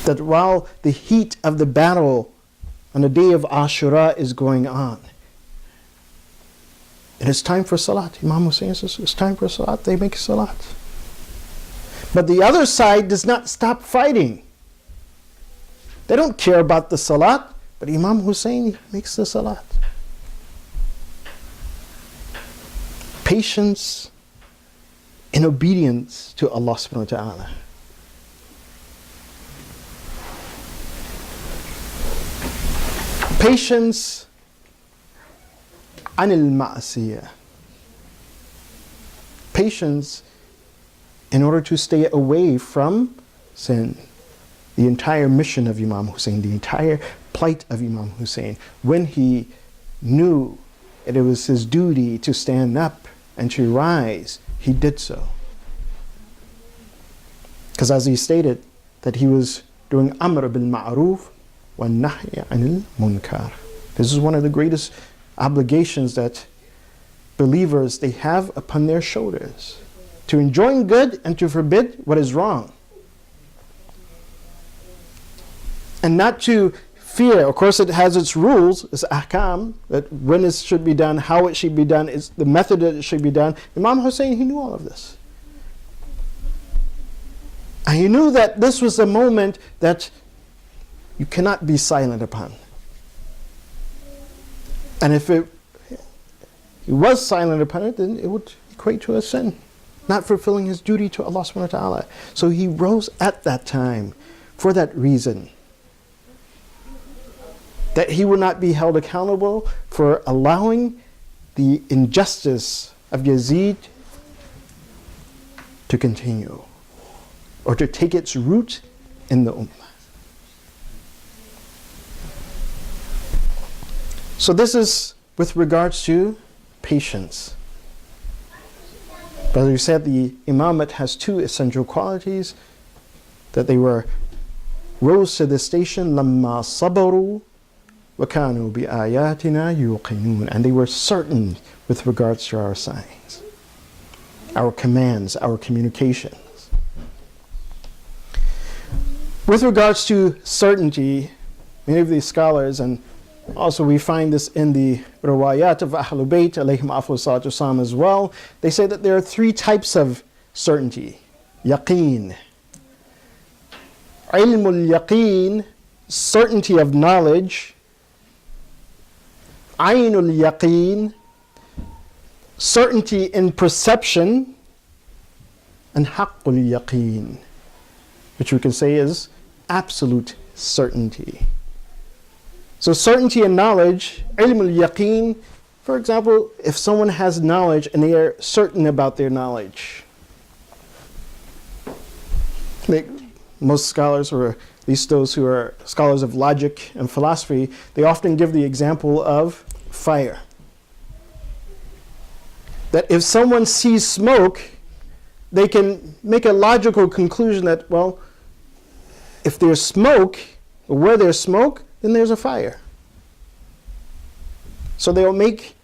that while the heat of the battle on the day of Ashura is going on, and it's time for salat. Imam Hussein says, it's time for salat. They make salat. But the other side does not stop fighting. They don't care about the salat, but Imam Hussein makes the salat. Patience in obedience to Allah subhanahu wa ta'ala. Patience anil ma'asiyah. Patience in order to stay away from sin. The entire mission of Imam Hussein, the entire plight of Imam Hussein, when he knew that it was his duty to stand up and to rise, he did so. Because as he stated, that he was doing amr bil ma'ruf wa nahy anil munkar. This is one of the greatest obligations that believers, they have upon their shoulders, to enjoin good and to forbid what is wrong, and not to fear. Of course, it has its rules, its ahkam, that when it should be done, how it should be done, is the method that it should be done. Imam Hussein, he knew all of this, and he knew that this was a moment that you cannot be silent upon. And if he was silent upon it, then it would equate to a sin, not fulfilling his duty to Allah subhanahu wa ta'ala. So he rose at that time for that reason, that he would not be held accountable for allowing the injustice of Yazid to continue or to take its root in the ummah. So this is with regards to patience. But as we said, the imamate has two essential qualities, that they rose to the station لَمَّا صَبَرُوا وَكَانُوا بِآيَاتِنَا يُوقِنُونَ, and they were certain with regards to our signs, our commands, our communications. With regards to certainty, many of these scholars, and also we find this in the riwayat of Ahlul Bayt alayhim afdalus salatu wassalam as well, they say that there are three types of certainty. Yaqeen. Ilmul yaqeen, certainty of knowledge. Aynul yaqeen, certainty in perception. And haqqul yaqeen, which we can say is absolute certainty. So certainty in knowledge, ilmul yaqeen, for example, if someone has knowledge and they are certain about their knowledge. Most scholars, or at least those who are scholars of logic and philosophy, they often give the example of fire. That if someone sees smoke, they can make a logical conclusion that, well, if there's smoke, or where there's smoke, then there's a fire. So they'll make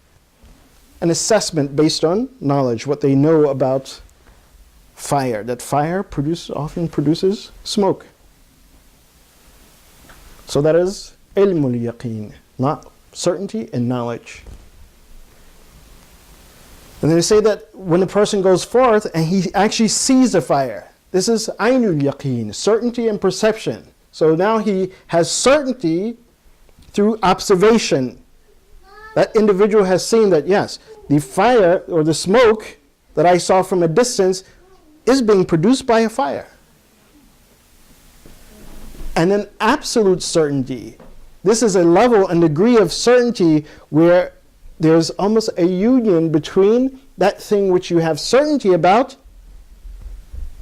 an assessment based on knowledge, what they know about fire, that fire often produces smoke. So that is ilmul yaqeen, not certainty and knowledge. And they say that when a person goes forth and he actually sees a fire, this is aynul yaqeen, certainty and perception. So now he has certainty through observation. That individual has seen that, yes, the fire or the smoke that I saw from a distance is being produced by a fire. And then absolute certainty. This is a level and degree of certainty where there's almost a union between that thing which you have certainty about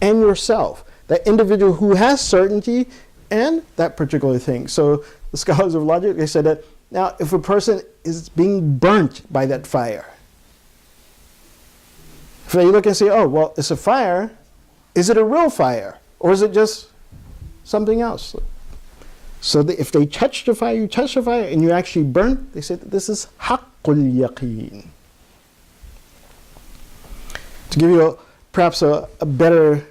and yourself. That individual who has certainty and that particular thing. So the scholars of logic, they said that now if a person is being burnt by that fire, if they look and say, oh, well, it's a fire, is it a real fire? Or is it just something else? So if they touch the fire, you touch the fire, and you actually burn, they say that this is haqqul yaqeen. To give you perhaps a better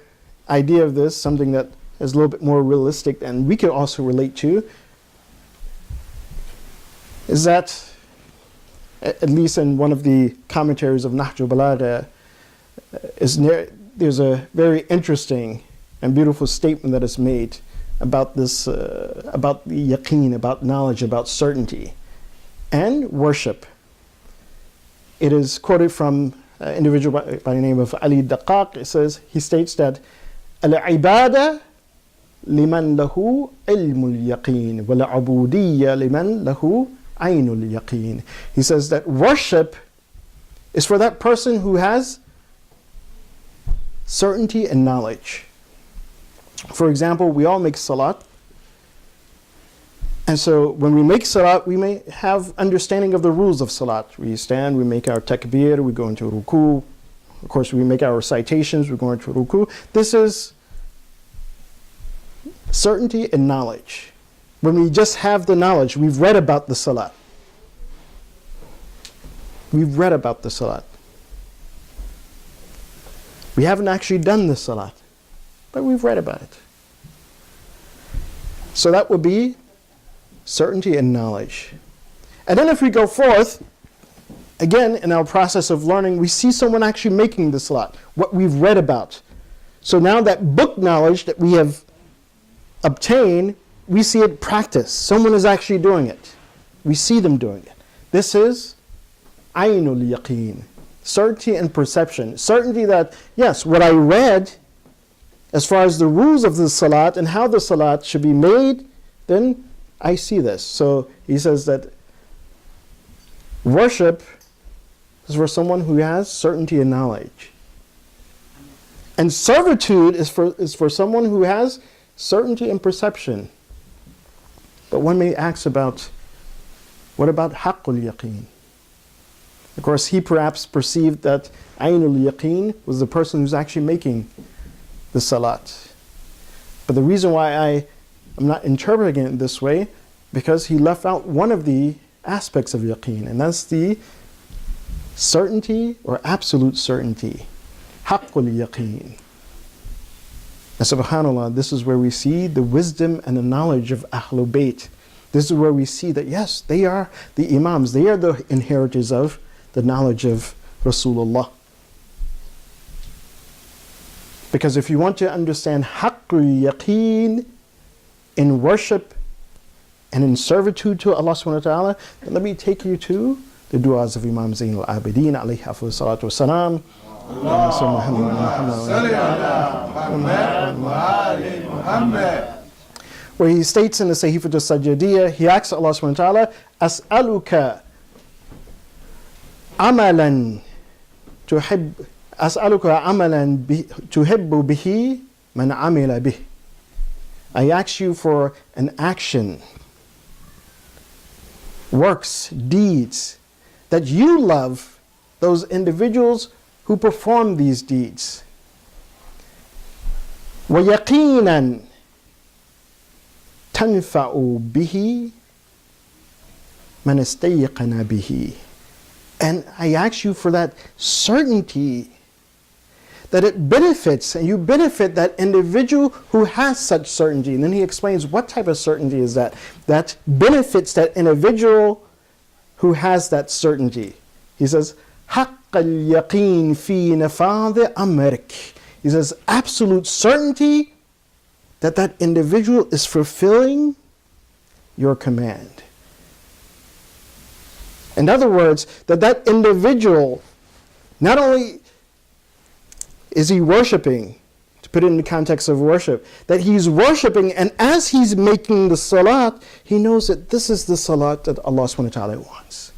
idea of this, something that is a little bit more realistic and we can also relate to, is that, at least in one of the commentaries of Nahj al-Balagha, there's a very interesting and beautiful statement that is made about this, about the yaqeen, about knowledge, about certainty, and worship. It is quoted from an individual by the name of Ali Daqaq. It says, he states that, al-ibada liman lahu ilmul yaqeen, wal-abudiyya liman lahu aynul yaqeen. He says that worship is for that person who has certainty and knowledge. For example, we all make salat. And so when we make salat, we may have understanding of the rules of salat. We stand, we make our takbir, we go into ruku. Of course, we make our recitations, we go into ruku. This is certainty and knowledge. When we just have the knowledge, we've read about the salat. We've read about the salat. We haven't actually done the salat, but we've read about it. So that would be certainty and knowledge. And then if we go forth, again, in our process of learning, we see someone actually making the salat, what we've read about. So now that book knowledge that we have obtained, we see it practiced. Someone is actually doing it. We see them doing it. This is aynul yaqeen, certainty and perception. Certainty that, yes, what I read as far as the rules of the salat and how the salat should be made, then I see this. So he says that worship is for someone who has certainty and knowledge. And servitude is for someone who has certainty and perception. But one may ask about, what about haqqul yaqeen? Of course, he perhaps perceived that aynul yaqeen was the person who's actually making the salat. But the reason why I am not interpreting it this way, because he left out one of the aspects of yaqeen, and that's the certainty or absolute certainty. Haqqul yaqeen. And subhanAllah, this is where we see the wisdom and the knowledge of Ahlul Bayt. This is where we see that yes, they are the Imams, they are the inheritors of the knowledge of Rasulullah. Because if you want to understand haqqul yaqeen in worship and in servitude to Allah subhanahu wa ta'ala, then let me take you to the du'as of Imam Zain al-Abidin alayhi afdhalu salatu wassalam. Where he states in the Sahifat al-Sajjadiyah, he asks Allah subhanahu wa ta'ala, as'aluka amalan tuhibbu bihi man amila bih. I ask you for an action, works, deeds, that you love those individuals who perform these deeds. وَيَقِينًا تَنْفَعُ بِهِ مَنْ اسْتَيْقَنَ بِهِ. And I ask you for that certainty that it benefits, and you benefit that individual who has such certainty. And then he explains what type of certainty is that benefits that individual who has that certainty. He says, حَقَّ الْيَقِينِ فِي نَفَاذِ أَمْرِكِ. He says, absolute certainty that that individual is fulfilling your command. In other words, that individual, not only is he worshiping, to put it in the context of worship, that he's worshiping, and as he's making the salat, he knows that this is the salat that Allah subhanahu wa ta'ala wants.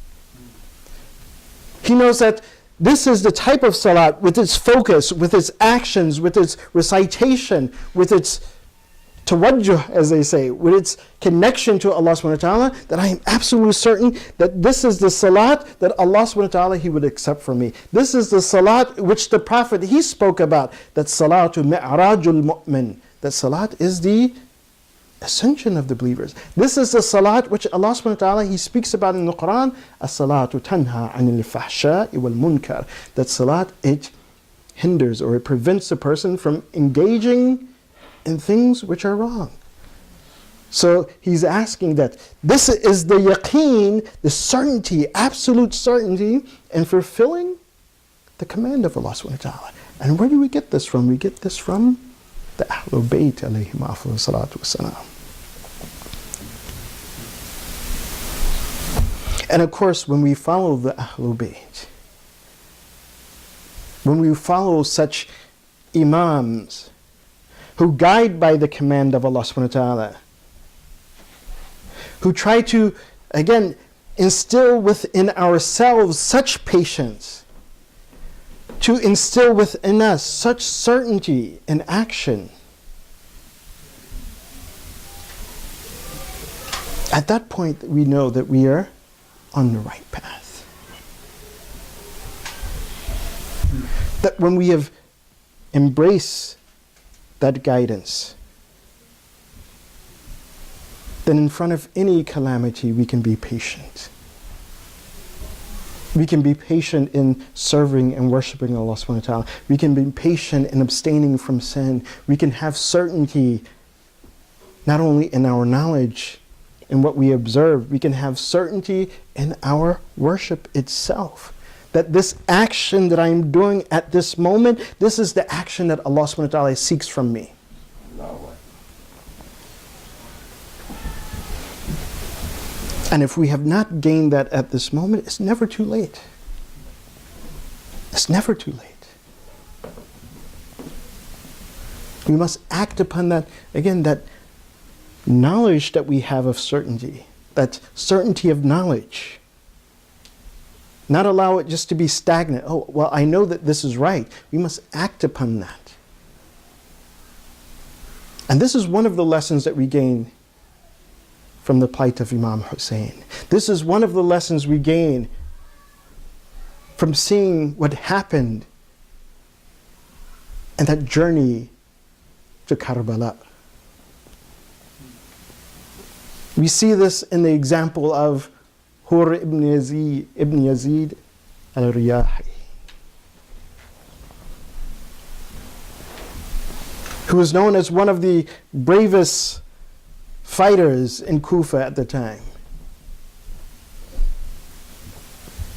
He knows that this is the type of salat with its focus, with its actions, with its recitation, with its tawajjuh, as they say, with its connection to Allah subhanahu wa ta'ala, that I am absolutely certain that this is the salat that Allah subhanahu wa ta'ala, He would accept from me. This is the salat which the Prophet, he spoke about, that salatu mi'rajul mu'min, that salat is the ascension of the believers. This is the salat which Allah subhanahu wa ta'ala, He speaks about in the Quran, as-salatu tanha anil fahsha'i wal munkar. That salat, it hinders or it prevents the person from engaging in things which are wrong. So he's asking that this is the yaqeen, the certainty, absolute certainty in fulfilling the command of Allah subhanahu wa ta'ala. And where do we get this from? We get this from the Ahlul Bayt alayhim afdalu salatu wassalam. And of course, when we follow the Ahlul Bayt, when we follow such imams who guide by the command of Allah subhanahu wa ta'ala, who try to, again, instill within ourselves such patience, to instill within us such certainty in action, at that point we know that we are on the right path. That when we have embraced that guidance, then in front of any calamity we can be patient. We can be patient in serving and worshiping Allah subhanahu wa ta'ala. We can be patient in abstaining from sin. We can have certainty not only in our knowledge, in what we observe, we can have certainty in our worship itself. That this action that I'm doing at this moment, this is the action that Allah subhanahu wa ta'ala seeks from me. And if we have not gained that at this moment, it's never too late. It's never too late. We must act upon that, again, that knowledge that we have of certainty, that certainty of knowledge. Not allow it just to be stagnant. Oh, well, I know that this is right. We must act upon that. And this is one of the lessons that we gain from the plight of Imam Hussein. This is one of the lessons we gain from seeing what happened and that journey to Karbala. We see this in the example of Hur ibn Yazid al-Riyahi, who was known as one of the bravest fighters in Kufa at the time.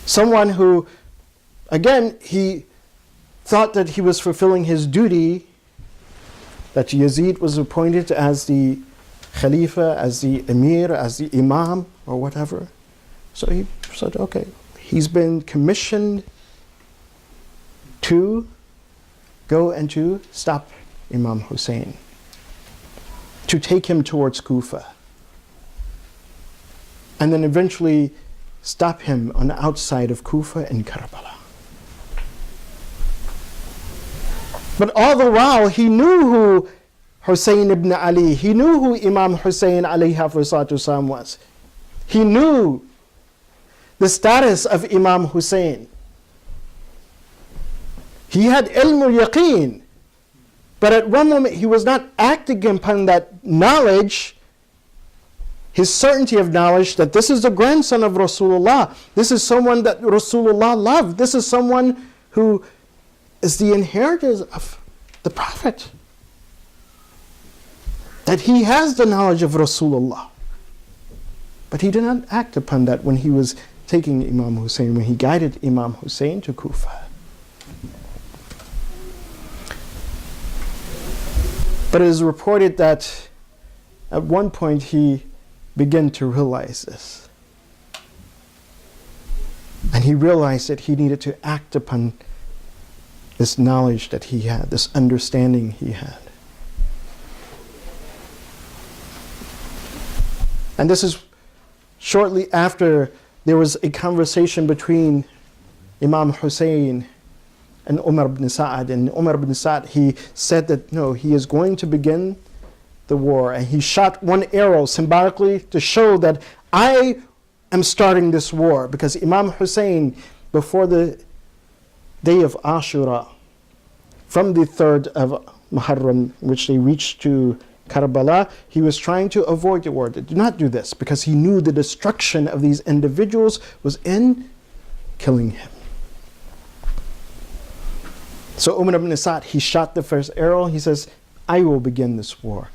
Someone who, again, he thought that he was fulfilling his duty, that Yazid was appointed as the Khalifa, as the Emir, as the Imam, or whatever. So he said, okay, he's been commissioned to go and to stop Imam Hussein, to take him towards Kufa, and then eventually stop him on the outside of Kufa in Karbala. But all the while, he knew who Hussein ibn Ali, he knew who Imam Hussein alayhi salatu was. He knew the status of Imam Hussein. He had ilm al-yaqeen, but at one moment he was not acting upon that knowledge, his certainty of knowledge that this is the grandson of Rasulullah. This is someone that Rasulullah loved. This is someone who is the inheritor of the Prophet. That he has the knowledge of Rasulullah. But he did not act upon that when he was taking Imam Hussein, when he guided Imam Hussein to Kufa. But it is reported that at one point he began to realize this. And he realized that he needed to act upon this knowledge that he had, this understanding he had. And this is shortly after there was a conversation between Imam Hussein and Umar ibn Sa'ad. And Umar ibn Sa'ad, he said that no, he is going to begin the war. And he shot one arrow symbolically to show that I am starting this war. Because Imam Hussein, before the day of Ashura, from the 3rd of Muharram, which they reached to Karbala, he was trying to avoid the war. Do not do this, because he knew the destruction of these individuals was in killing him. So Umar ibn Sa'ad, he shot the first arrow. He says, I will begin this war.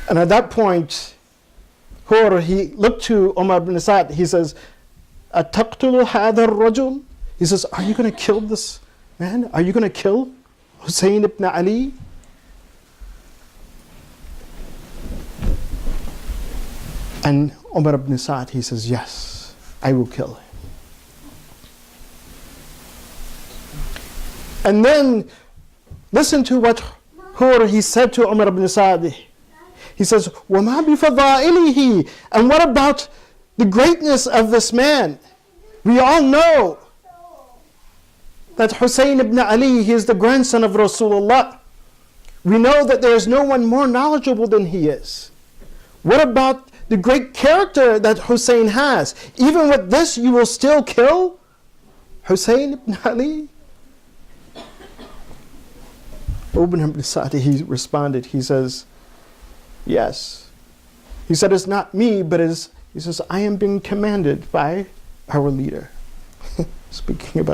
And at that point, Hur, he looked to Umar ibn Sa'd, he says, أَتَقْتُلُ هَذَا الرَّجُلِ? He says, are you going to kill this man? Are you going to kill Hussein ibn Ali? And Umar ibn Sa'd, he says, yes, I will kill him. And then, listen to what Hur, he said to Umar ibn Sa'd. He says, وَمَا بِفَضَائِلِهِ? And what about the greatness of this man? We all know that Hussein ibn Ali, he is the grandson of Rasulullah. We know that there is no one more knowledgeable than he is. What about the great character that Hussein has? Even with this, you will still kill Hussein ibn Ali? Ibn ibn Sa'd, he responded, he says, yes. He said, it's not me, but he says, I am being commanded by our leader. Speaking about